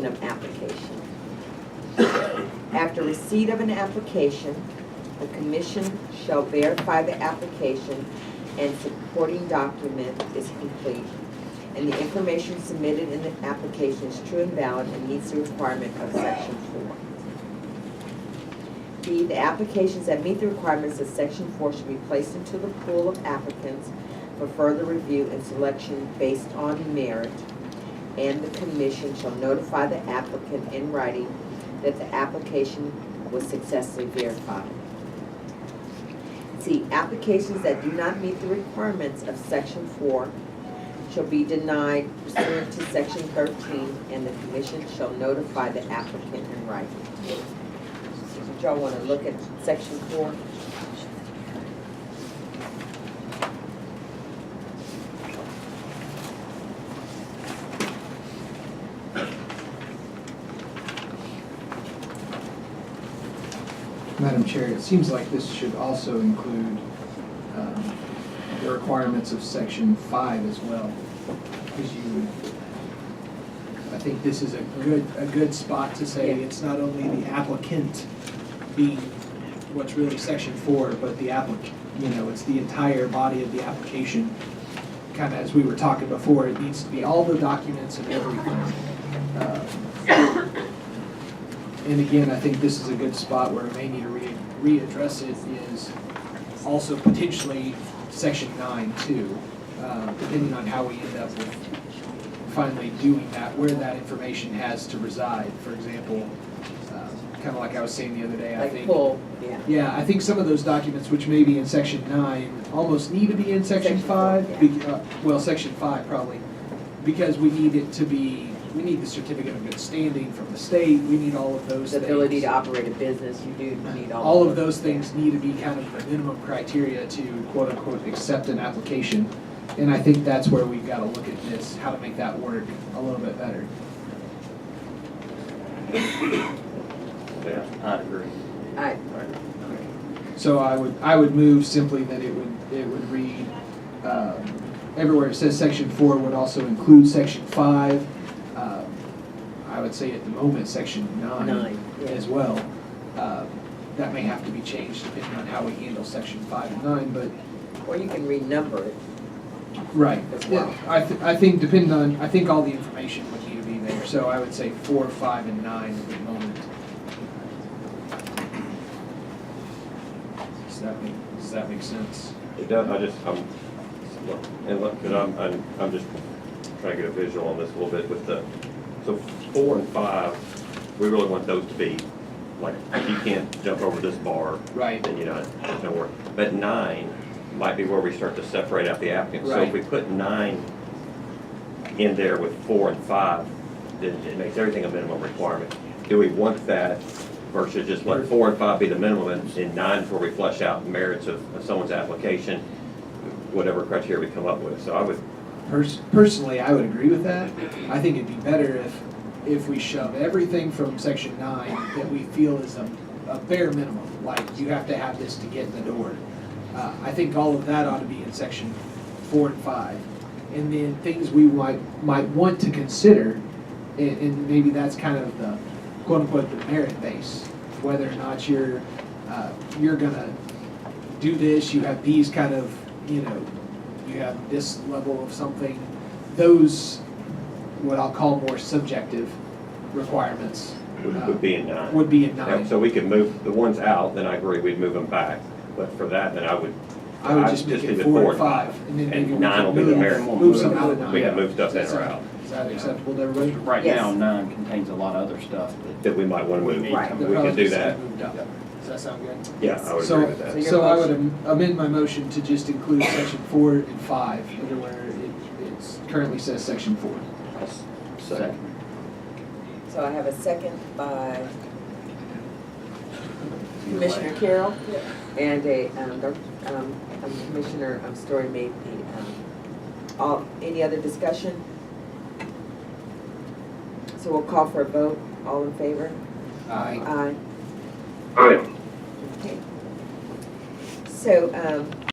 submission of application. After receipt of an application, the commission shall verify the application and supporting document is complete, and the information submitted in the application is true and valid and meets the requirement of section 4. B, the applications that meet the requirements of section 4 should be placed into the pool of applicants for further review and selection based on merit, and the commission shall notify the applicant in writing that the application was successfully verified. C, applications that do not meet the requirements of section 4 shall be denied pursuant to section 13, and the commission shall notify the applicant in writing. Did y'all want to look at section 4? Madam Chair, it seems like this should also include the requirements of section 5 as well. Because I think this is a good spot to say it's not only the applicant being what's really section 4, but the applicant, it's the entire body of the application. Kind of as we were talking before, it needs to be all the documents and everything. And again, I think this is a good spot where we may need to readdress it is also potentially section 9 too, depending on how we end up with finally doing that, where that information has to reside. For example, kind of like I was saying the other day, I think. Yeah, I think some of those documents which may be in section 9 almost need to be in section 5. Well, section 5 probably, because we need it to be. We need the certificate of good standing from the state. We need all of those things. The ability to operate a business, you do need all of those things need to be kind of the minimum criteria to quote unquote accept an application. And I think that's where we've got to look at this, how to make that work a little bit better. Yeah, I agree. So I would move simply that it would read everywhere it says section 4 would also include section 5. I would say at the moment section 9 as well. That may have to be changed depending on how we handle section 5 and 9, but or you can renumber it. Right. As well. I think depending on I think all the information would need to be there. So I would say 4, 5, and 9 at the moment. Does that make sense? It does. I'm just trying to get a visual on this a little bit with so 4 and 5, we really want those to be like, if you can't jump over this bar, right, then there's no work. But 9 might be where we start to separate out the applicants. Right. So if we put 9 in there with 4 and 5, then it makes everything a minimum requirement. Do we want that versus just let 4 and 5 be the minimum and 9 is where we flesh out merits of someone's application, whatever criteria we come up with? So I would personally, I would agree with that. I think it'd be better if we shove everything from section 9 that we feel is a bare minimum, like you have to have this to get in the door. I think all of that ought to be in section 4 and 5. And then things we might want to consider, and maybe that's kind of the quote-unquote the merit base, whether or not you're gonna do this, you have these kind of, you have this level of something, those, what I'll call more subjective requirements. would be in 9. Would be in 9. Yeah, so we could move the ones out, then I agree, we'd move them back. But for that, then I would just make it leave 4 and 5. And then maybe 9 will be the merit. move some out of 9. We can move stuff in or out. Is that acceptable to everybody? Right now, 9 contains a lot of other stuff That we might want to move. Right. We can do that. Does that sound good? Yeah, I would So, agree with that. so I would amend my motion to just include section 4 and 5, where it currently says section 4. Second. So I have a second by Commissioner Carroll, and Commissioner Story made the, any other discussion? So we'll call for a vote. All in favor? Aye. Aye. Aye. Okay. So,